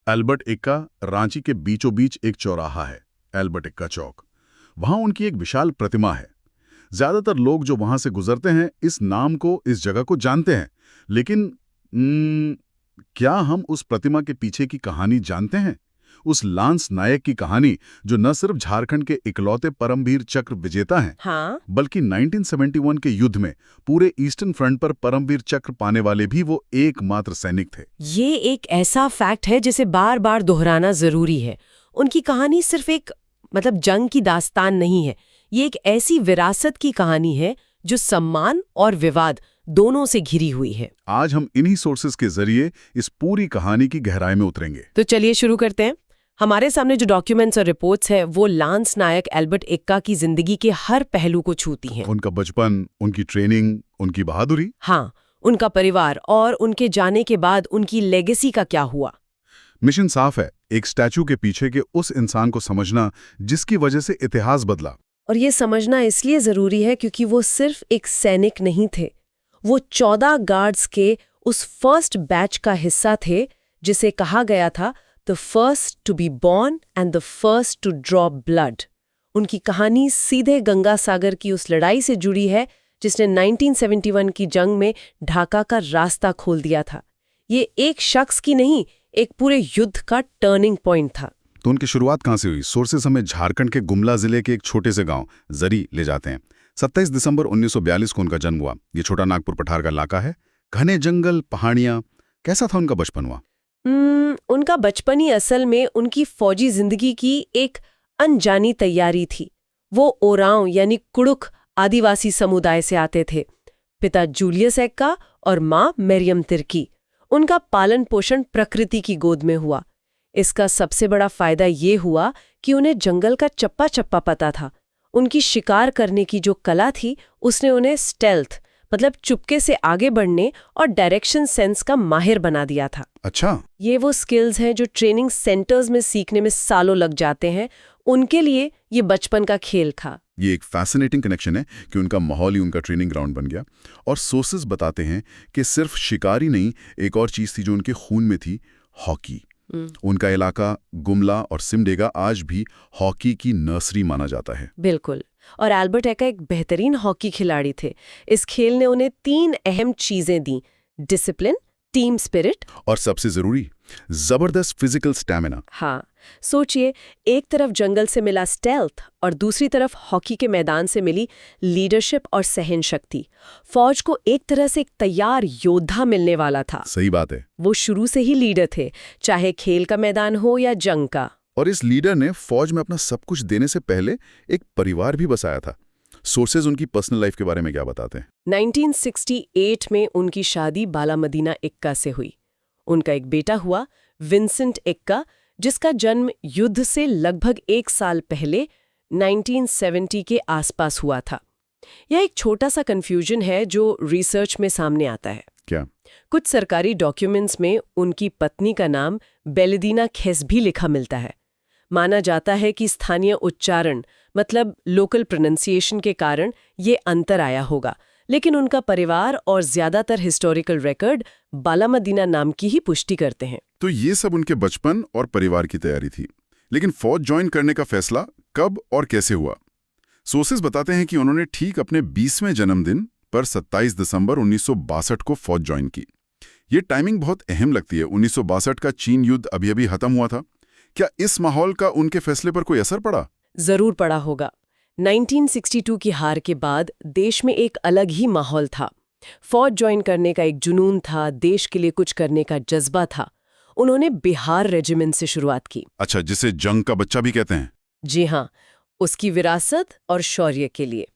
Albert Ekka Ranchi के बीचों बीच एक चौराहा है, एल्बर्ट एक्का चौक। वहां उनकी एक विशाल प्रतिमा है। ज्यादातर लोग जो वहां से गुजरते हैं इस नाम को, इस जगह को जानते हैं, लेकिन क्या हम उस प्रतिमा के पीछे की कहानी जानते हैं? उस लांस नायक की कहानी जो न सिर्फ झारखंड के इकलौते परमवीर चक्र विजेता हैं, हाँ? बल्कि 1971 के युद्ध में पूरे ईस्टर्न फ्रंट पर परमवीर चक्र पाने वाले भी वो एकमात्र सैनिक थे। ये एक ऐसा फैक्ट है जिसे बार बार दोहराना जरूरी है। उनकी कहानी सिर्फ एक जंग की दास्तान नहीं है, ये एक ऐसी विरासत की कहानी है जो सम्मान और विवाद दोनों से घिरी हुई है। आज हम इन्हीं सोर्सेज के जरिए इस पूरी कहानी की गहराई में उतरेंगे। तो चलिए शुरू करते हैं। हमारे सामने जो डॉक्यूमेंट्स और रिपोर्ट्स हैं वो लांस नायक एल्बर्ट एक्का की जिंदगी के हर पहलू को छूती हैं। उनका बचपन, उनकी ट्रेनिंग, उनकी बहादुरी, हाँ, उनका परिवार और उनके जाने के बाद उनकी लेगेसी का क्या हुआ। मिशन साफ है, एक स्टैचू के पीछे के उस इंसान को समझना जिसकी वजह से इतिहास बदला। और ये समझना इसलिए जरूरी है क्योंकि वो सिर्फ एक सैनिक नहीं थे, वो 14 गार्ड्स के उस फर्स्ट बैच का हिस्सा थे जिसे कहा गया था the first to be born and the first to draw blood. उनकी कहानी सीधे गंगा सागर की उस लड़ाई से जुड़ी है जिसने 1971 की जंग में ढाका का रास्ता खोल दिया था। ये एक शख्स की नहीं, एक पूरे युद्ध का टर्निंग पॉइंट था। तो उनकी शुरुआत कहां से हुई? सोर्सेस हमें झारखंड के गुमला जिले के एक छोटे से गांव जरी ले जाते हैं। 27 दिसंबर 1942 को उनका जन्म हुआ। ये छोटा नागपुर पठार का इलाका है, घने जंगल, पहाड़ियां। कैसा था उनका बचपन हुआ? उनका बचपन ही असल में उनकी फौजी जिंदगी की एक अनजानी तैयारी थी। वो ओरांव यानी कुड़ुख आदिवासी समुदाय से आते थे। पिता जूलियस एक्का और माँ मरियम तिर्की। उनका पालन पोषण प्रकृति की गोद में हुआ। इसका सबसे बड़ा फायदा ये हुआ कि उन्हें जंगल का चप्पा चप्पा पता था। उनकी शिकार करने की जो कला थी उसने उन्हें स्टेल्थ चुपके से आगे बढ़ने और डायरेक्शन सेंस का माहिर बना दिया था। अच्छा, ये वो स्किल्स हैं जो ट्रेनिंग सेंटर्स में सीखने में सालों लग जाते हैं। उनके लिए ये बचपन का खेल था। ये एक फैसिनेटिंग कनेक्शन है कि उनका माहौल ही उनका ट्रेनिंग ग्राउंड बन गया। और सोर्सेज बताते हैं कि सिर्फ शिकारी नहीं, एक और चीज थी जो उनके खून में थी, हॉकी। उनका इलाका गुमला और सिमडेगा आज भी हॉकी की नर्सरी माना जाता है। बिल्कुल। और एल्बर्ट एक्का एक बेहतरीन हॉकी खिलाड़ी थे। इस खेल ने उन्हें 3 अहम चीजें दी: डिसिप्लिन, टीम स्पिरिट और सबसे जरूरी, जबरदस्त फिजिकल स्टैमिना। हाँ, सोचिए, एक तरफ जंगल से मिला स्टेल्थ और दूसरी तरफ हॉकी के मैदान से मिली लीडरशिप और सहन शक्ति। फौज को एक तरह से एक तैयार योद्धा मिलने वाला था। सही बात है। वो शुरू से ही लीडर थे, चाहे खेल का मैदान हो या जंग का। और इस लीडर ने फौज में अपना सब कुछ देने से पहले एक परिवार भी बसाया था। सोर्सेज उनकी पर्सनल लाइफ के बारे में क्या बताते हैं? 1968 में उनकी शादी बाला मदीना एक्का से हुई। उनका एक बेटा हुआ, विंसेंट एक्का, जिसका जन्म युद्ध से लगभग 1 साल पहले 1970 के आसपास हुआ था। यह एक छोटा सा कंफ्यूजन है जो रिसर्च में सामने आता है। क्या? कुछ सरकारी डॉक्यूमेंट्स में उनकी पत्नी का नाम बेलेदीना खेस भी लिखा मिलता है। माना जाता है कि स्थानीय उच्चारण लोकल प्रोनंसिएशन के कारण ये अंतर आया होगा, लेकिन उनका परिवार और ज्यादातर हिस्टोरिकल रिकॉर्ड बाला मदीना नाम की ही पुष्टि करते हैं। तो ये सब उनके बचपन और परिवार की तैयारी थी। लेकिन फौज ज्वाइन करने का फैसला कब और कैसे हुआ? सोर्सेज बताते हैं कि उन्होंने ठीक अपने 20वें जन्मदिन पर 27 दिसंबर 1962 को फौज ज्वाइन की। ये टाइमिंग बहुत अहम लगती है। 1962 का चीन युद्ध अभी अभी खत्म हुआ था। क्या इस माहौल का उनके फैसले पर कोई असर पड़ा? जरूर पड़ा होगा। 1962 की हार के बाद देश में एक अलग ही माहौल था। फौज ज्वाइन करने का एक जुनून था, देश के लिए कुछ करने का जज्बा था। उन्होंने बिहार रेजिमेंट से शुरुआत की। अच्छा, जिसे जंग का बच्चा भी कहते हैं। जी हाँ, उसकी विरासत और शौर्य के लिए।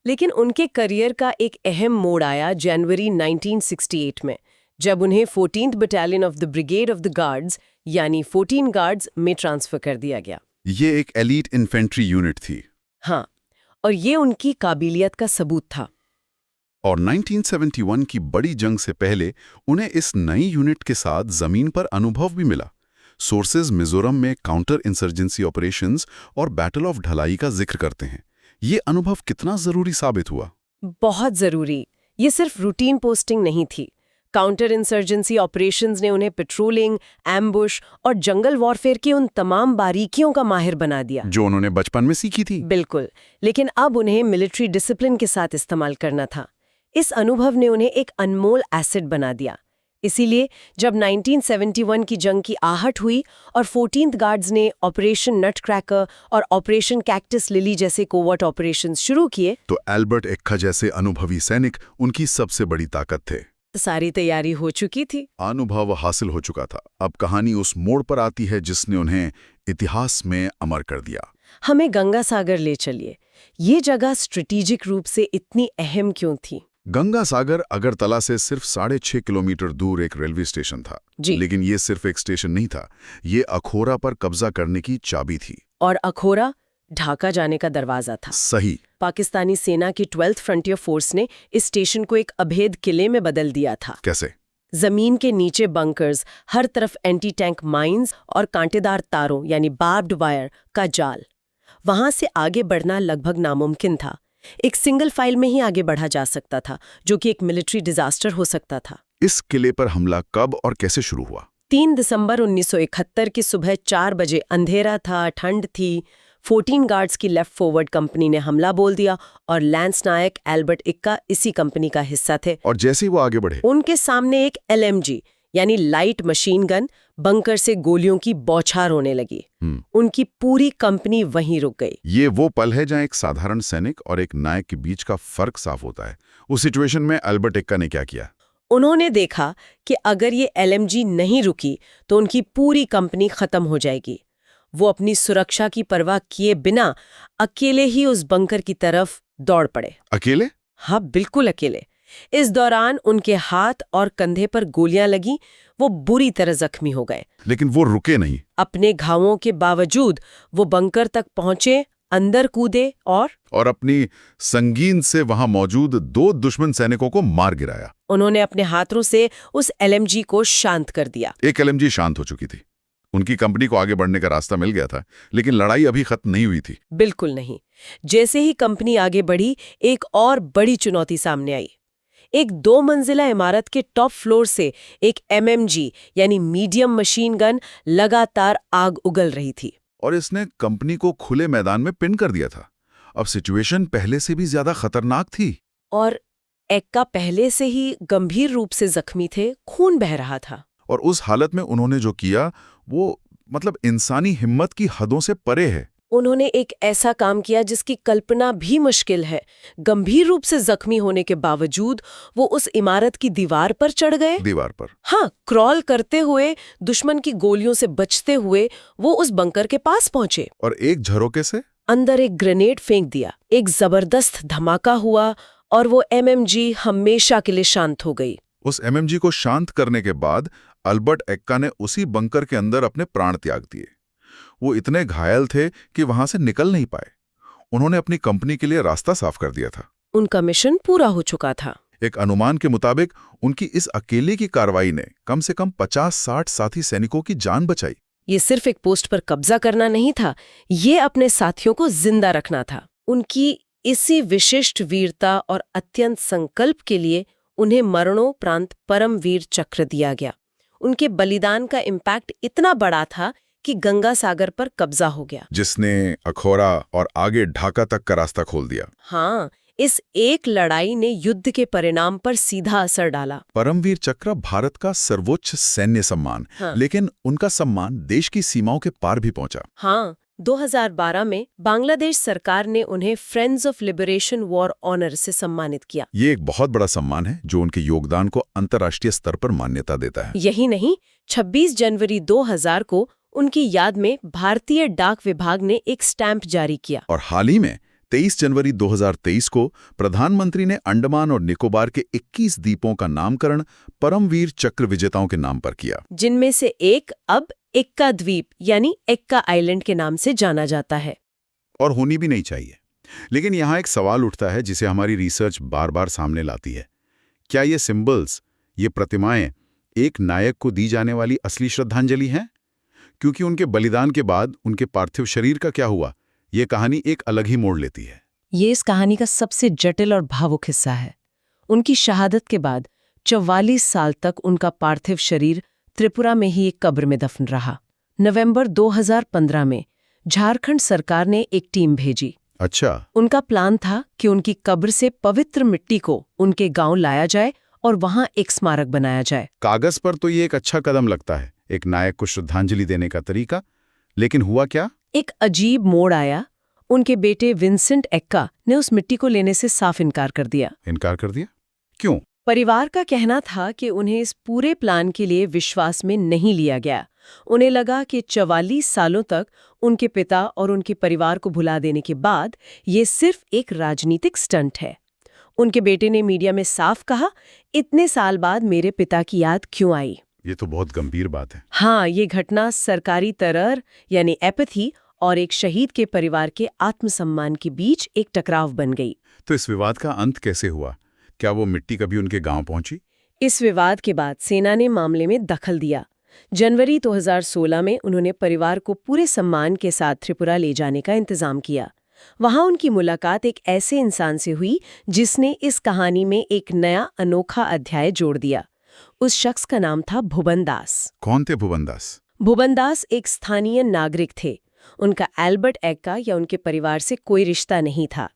लेकिन उनके करियर का एक अहम मोड़ आया जनवरी 1968 में, जब उन्हें 14th battalion of the brigade of the guards यानी 14 गार्ड्स में ट्रांसफर कर दिया गया। ये एक एलीट इन्फेंट्री यूनिट थी। हाँ, और ये उनकी काबिलियत का सबूत था। और 1971 की बड़ी जंग से पहले उन्हें इस नई यूनिट के साथ जमीन पर अनुभव भी मिला। सोर्सेज मिजोरम में काउंटर इंसर्जेंसी ऑपरेशंस और बैटल ऑफ ढलाई का जिक्र करते हैं। ये अनुभव कितना जरूरी साबित हुआ? बहुत जरूरी। ये सिर्फ रूटीन पोस्टिंग नहीं थी। काउंटर इंसर्जेंसी ऑपरेशंस ने उन्हें पेट्रोलिंग, एम्बुश और जंगल वॉरफेयर की उन तमाम बारीकियों का माहिर बना दिया जो उन्होंने बचपन में सीखी थी। बिल्कुल, लेकिन अब उन्हें मिलिट्री डिसिप्लिन के साथ इस्तेमाल करना था। इस अनुभव ने उन्हें एक अनमोल एसेट बना दिया। इसीलिए जब 1971 की जंग की आहट हुई और 14th गार्ड्स ने ऑपरेशन नटक्रैकर और ऑपरेशन कैक्टस लिली जैसे कोवर्ट ऑपरेशंस शुरू किए, तो एल्बर्ट एक्का जैसे अनुभवी सैनिक उनकी सबसे बड़ी ताकत थे। सारी तैयारी हो चुकी थी, अनुभव हासिल हो चुका था। अब कहानी उस मोड़ पर आती है जिसने उन्हें इतिहास में अमर कर दिया। हमें गंगा सागर ले चलिए। ये जगह स्ट्रेटेजिक रूप से इतनी अहम क्यों थी? गंगा सागर अगरतला से सिर्फ 6.5 किलोमीटर दूर एक रेलवे स्टेशन था। जी। लेकिन ये सिर्फ एक स्टेशन नहीं था, ये अखोरा पर कब्जा करने की चाबी थी। और अखोरा ढाका जाने का दरवाजा था। सही। पाकिस्तानी सेना की 12th फ्रंटियर फोर्स ने इस स्टेशन को एक अभेद किले में बदल दिया था। कैसे? जमीन के नीचे बंकर्स, हर तरफ एंटी टैंक माइंस और कांटेदार तारों यानी बार्ब्ड वायर का जाल। वहां से आगे बढ़ना लगभग नामुमकिन था। एक सिंगल फाइल में ही आगे बढ़ा जा सकता था, जो कि एक मिलिट्री डिजास्टर हो सकता था। इस किले पर हमला कब और कैसे शुरू हुआ? 3 दिसंबर 1971 की सुबह 4 बजे। अंधेरा था, ठंड थी। 14 गार्ड्स की लेफ्ट फॉरवर्ड कंपनी ने हमला बोल दिया और लैंस नायक एल्बर्ट एक्का इसी कंपनी का हिस्सा थे। और जैसे ही वो आगे बढ़े, उनके सामने एक LMG यानी लाइट मशीन गन बंकर से गोलियों की बौछार होने लगी। उनकी पूरी कंपनी वहीं रुक गई। ये वो पल है जहां एक साधारण सैनिक और एक नायक के बीच का फर्क साफ होता है। उस सिचुएशन में एल्बर्ट एक्का ने क्या किया? उन्होंने देखा कि अगर ये LMG नहीं रुकी तो उनकी पूरी कंपनी खत्म हो जाएगी। वो अपनी सुरक्षा की परवाह किए बिना अकेले ही उस बंकर की तरफ दौड़ पड़े। अकेले? हाँ, बिल्कुल अकेले। इस दौरान उनके हाथ और कंधे पर गोलियां लगी। वो बुरी तरह जख्मी हो गए। लेकिन वो रुके नहीं। अपने घावों के बावजूद वो बंकर तक पहुंचे, अंदर कूदे और अपनी संगीन से वहां मौजूद 2 दुश्मन सैनिकों को मार गिराया। उन्होंने अपने हाथों से उस LMG को शांत कर दिया। एक LMG शांत हो चुकी थी। उनकी कंपनी को आगे बढ़ने का रास्ता मिल गया था, लेकिन लड़ाई अभी खत्म नहीं हुई थी। बिल्कुल नहीं। जैसे ही कंपनी आगे बढ़ी, एक और बड़ी चुनौती सामने आई। एक 2 मंजिला इमारत के टॉप फ्लोर से एक MMG यानी मीडियम मशीन गन लगातार आग उगल रही थी। और इसने कंपनी को खुले मैदान में पिन कर दिया था। अब सिचुएशन पहले से भी ज्यादा खतरनाक थी। और एक्का पहले से ही गंभीर रूप से जख्मी थे, खून बह रहा था। और उस हालत में उन्होंने जो किया वो इंसानी हिम्मत की हदों से परे है। उन्होंने एक ऐसा काम किया जिसकी कल्पना भी मुश्किल है। गंभीर रूप से जख्मी होने के बावजूद वो उस इमारत की दीवार पर चढ़ गए। दीवार पर? हाँ, क्रॉल करते हुए, दुश्मन की गोलियों से बचते हुए वो उस बंकर के पास पहुंचे। और एक झरोके से अंदर एक ग्रेनेड फेंक दिया। एक जबरदस्त धमाका हुआ और वो MMG हमेशा के लिए शांत हो गई। उस MMG को शांत करने के बाद एल्बर्ट एक्का ने उसी बंकर के अंदर अपने प्राण त्याग दिए। वो इतने घायल थे कि वहां से निकल नहीं पाए। उन्होंने अपनी कंपनी के लिए रास्ता साफ कर दिया था। उनका मिशन पूरा हो चुका था। एक अनुमान के मुताबिक उनकी इस अकेले की कार्रवाई ने कम से कम 50-60 साथी सैनिकों की जान बचाई। ये सिर्फ एक पोस्ट पर कब्जा करना नहीं था, ये अपने साथियों को जिंदा रखना था। उनकी इसी विशिष्ट वीरता और अत्यंत संकल्प के लिए उन्हें मरणोपरांत परमवीर चक्र दिया गया। उनके बलिदान का इम्पैक्ट इतना बड़ा था कि गंगा सागर पर कब्जा हो गया, जिसने अखौरा और आगे ढाका तक का रास्ता खोल दिया। हाँ, इस एक लड़ाई ने युद्ध के परिणाम पर सीधा असर डाला। परमवीर चक्र भारत का सर्वोच्च सैन्य सम्मान, हाँ। लेकिन उनका सम्मान देश की सीमाओं के पार भी पहुंचा। हाँ, 2012 में बांग्लादेश सरकार ने उन्हें friends of liberation war honour से सम्मानित किया। ये एक बहुत बड़ा सम्मान है जो उनके योगदान को अंतर्राष्ट्रीय स्तर पर मान्यता देता है। यही नहीं, 26 जनवरी 2000 को उनकी याद में भारतीय डाक विभाग ने एक स्टैंप जारी किया। और हाल ही में 23 जनवरी 2023 को प्रधानमंत्री ने अंडमान और निकोबार के 21 द्वीपों का नामकरण परमवीर चक्र विजेताओं के नाम पर किया, जिनमें से एक अब एक्का द्वीप यानी एक्का आइलैंड के नाम से जाना जाता है। और होनी भी नहीं चाहिए। लेकिन यहाँ एक सवाल उठता है जिसे हमारी रिसर्च बार बार सामने लाती है। क्या ये सिंबल्स, ये प्रतिमाएं एक नायक को दी जाने वाली असली श्रद्धांजलि हैं? क्योंकि उनके बलिदान के बाद उनके पार्थिव शरीर का क्या हुआ, ये कहानी एक अलग ही मोड़ लेती है। ये इस कहानी का सबसे जटिल और भावुक हिस्सा है। उनकी शहादत के बाद 44 साल तक उनका पार्थिव शरीर त्रिपुरा में ही एक कब्र में दफन रहा। नवंबर 2015 में झारखंड सरकार ने एक टीम भेजी। अच्छा। उनका प्लान था कि उनकी कब्र से पवित्र मिट्टी को उनके गांव लाया जाए और वहां एक स्मारक बनाया जाए। कागज पर तो ये एक अच्छा कदम लगता है, एक नायक को श्रद्धांजलि देने का तरीका। लेकिन हुआ क्या? एक अजीब मोड़ आया। उनके बेटे विंसेंट एक्का ने उस मिट्टी को लेने से साफ इनकार कर दिया। इनकार कर दिया? क्यों? परिवार का कहना था कि उन्हें इस पूरे प्लान के लिए विश्वास में नहीं लिया गया। उन्हें लगा कि 44 सालों तक उनके पिता और उनके परिवार को भुला देने के बाद ये सिर्फ एक राजनीतिक स्टंट है। उनके बेटे ने मीडिया में साफ कहा, इतने साल बाद मेरे पिता की याद क्यों आई? ये तो बहुत गंभीर बात है। हाँ, ये घटना सरकारी तरर यानी एपैथी और एक शहीद के परिवार के आत्मसम्मान के बीच एक टकराव बन गई। तो इस विवाद का अंत कैसे हुआ? क्या वो मिट्टी कभी उनके गांव पहुंची? इस विवाद के बाद सेना ने मामले में दखल दिया। जनवरी 2016 में उन्होंने परिवार को पूरे सम्मान के साथ त्रिपुरा ले जाने का इंतजाम किया। वहां उनकी मुलाकात एक ऐसे इंसान से हुई जिसने इस कहानी में एक नया अनोखा अध्याय जोड़ दिया। उस शख्स का नाम था भुवन दास। कौन थे भुवन दास? भुवन दास एक स्थानीय नागरिक थे। उनका एल्बर्ट एक्का या उनके परिवार से कोई रिश्ता नहीं था,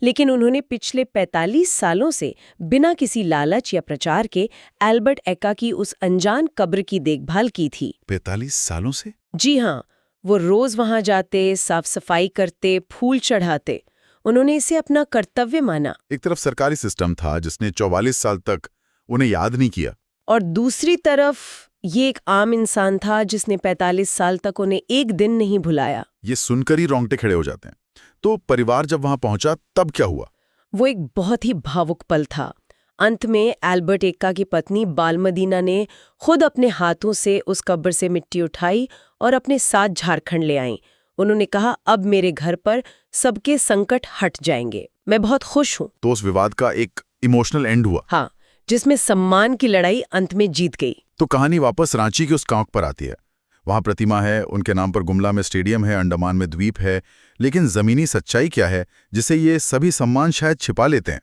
लेकिन उन्होंने पिछले 45 सालों से बिना किसी लालच या प्रचार के एल्बर्ट एक्का की उस अनजान कब्र की देखभाल की थी। 45 सालों से? जी हाँ, वो रोज वहां जाते, साफ सफाई करते, फूल चढ़ाते। उन्होंने इसे अपना कर्तव्य माना। एक तरफ सरकारी सिस्टम था जिसने 44 साल तक उन्हें याद नहीं किया, और दूसरी तरफ ये एक आम इंसान था जिसने 45 साल तक उन्हें एक दिन नहीं भुलाया। ये सुनकर ही रोंगटे खड़े हो जाते हैं। तो परिवार जब वहां पहुंचा तब क्या हुआ? वो एक बहुत ही भावुक पल था। अंत में एल्बर्ट एक्का की पत्नी बालमदीना ने खुद अपने हाथों से उस कब्र से मिट्टी उठाई और अपने साथ झारखंड ले आईं। उन्होंने कहा, अब मेरे घर पर सबके संकट हट जाएंगे, मैं बहुत खुश हूं। तो उस विवाद का एक इमोशनल एंड हुआ। हाँ, जिसमें सम्मान की लड़ाई अंत में जीत गई। तो कहानी वापस रांची के उस गांव पर आती है। वहां प्रतिमा है, उनके नाम पर गुमला में स्टेडियम है, अंडमान में द्वीप है। लेकिन जमीनी सच्चाई क्या है जिसे ये सभी सम्मान शायद छिपा लेते हैं?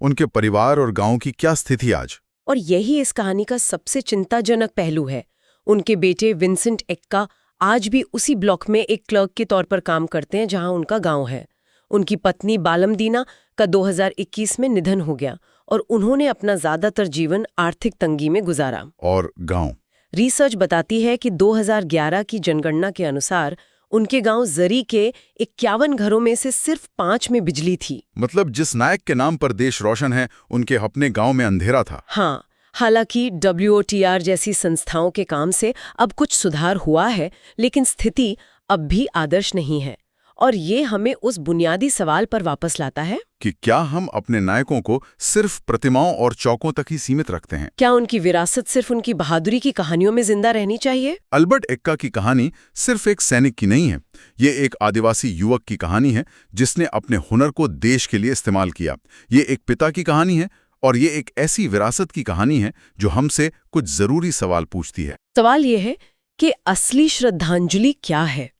उनके परिवार और गांव की क्या स्थिति आज? और यही इस कहानी का सबसे चिंताजनक पहलू है। उनके बेटे विंसेंट एक्का आज भी उसी ब्लॉक में एक क्लर्क के तौर पर काम करते हैं जहां उनका गांव है। उनकी पत्नी बालमदीना का 2021 में निधन हो गया और उन्होंने अपना ज्यादातर जीवन आर्थिक तंगी में गुजारा। और गांव? रिसर्च बताती है कि 2011 की जनगणना के अनुसार उनके गांव जरी के 51 घरों में से सिर्फ 5 में बिजली थी। मतलब जिस नायक के नाम पर देश रोशन है, उनके अपने गांव में अंधेरा था। हाँ, हालांकि WOTR जैसी संस्थाओं के काम से अब कुछ सुधार हुआ है, लेकिन स्थिति अब भी आदर्श नहीं है। और ये हमें उस बुनियादी सवाल पर वापस लाता है कि क्या हम अपने नायकों को सिर्फ प्रतिमाओं और चौकों तक ही सीमित रखते हैं? क्या उनकी विरासत सिर्फ उनकी बहादुरी की कहानियों में जिंदा रहनी चाहिए? एल्बर्ट एक्का की कहानी सिर्फ एक सैनिक की नहीं है, ये एक आदिवासी युवक की कहानी है जिसने अपने हुनर को देश के लिए इस्तेमाल किया। ये एक पिता की कहानी है और ये एक ऐसी विरासत की कहानी है जो हमसे कुछ जरूरी सवाल पूछती है। सवाल ये है कि असली श्रद्धांजलि क्या है?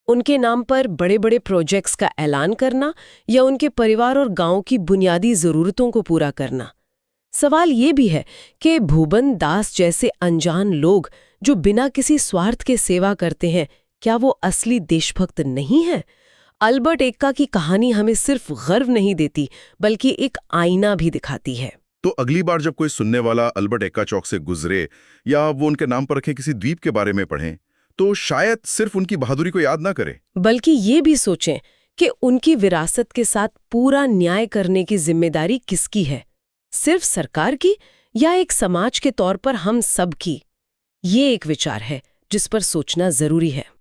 उनके नाम पर बड़े बड़े प्रोजेक्ट्स का ऐलान करना या उनके परिवार और गांव की बुनियादी जरूरतों को पूरा करना? सवाल ये भी है कि भुवन दास जैसे अनजान लोग जो बिना किसी स्वार्थ के सेवा करते हैं, क्या वो असली देशभक्त नहीं है? एल्बर्ट एक्का की कहानी हमें सिर्फ गर्व नहीं देती, बल्कि एक आईना भी दिखाती है। तो अगली बार जब कोई सुनने वाला एल्बर्ट एक्का चौक से गुजरे या वो उनके नाम पर रखे किसी द्वीप के बारे में पढ़ें, तो शायद सिर्फ उनकी बहादुरी को याद ना करें, बल्कि ये भी सोचें कि उनकी विरासत के साथ पूरा न्याय करने की जिम्मेदारी किसकी है? सिर्फ सरकार की या एक समाज के तौर पर हम सब की? ये एक विचार है जिस पर सोचना जरूरी है।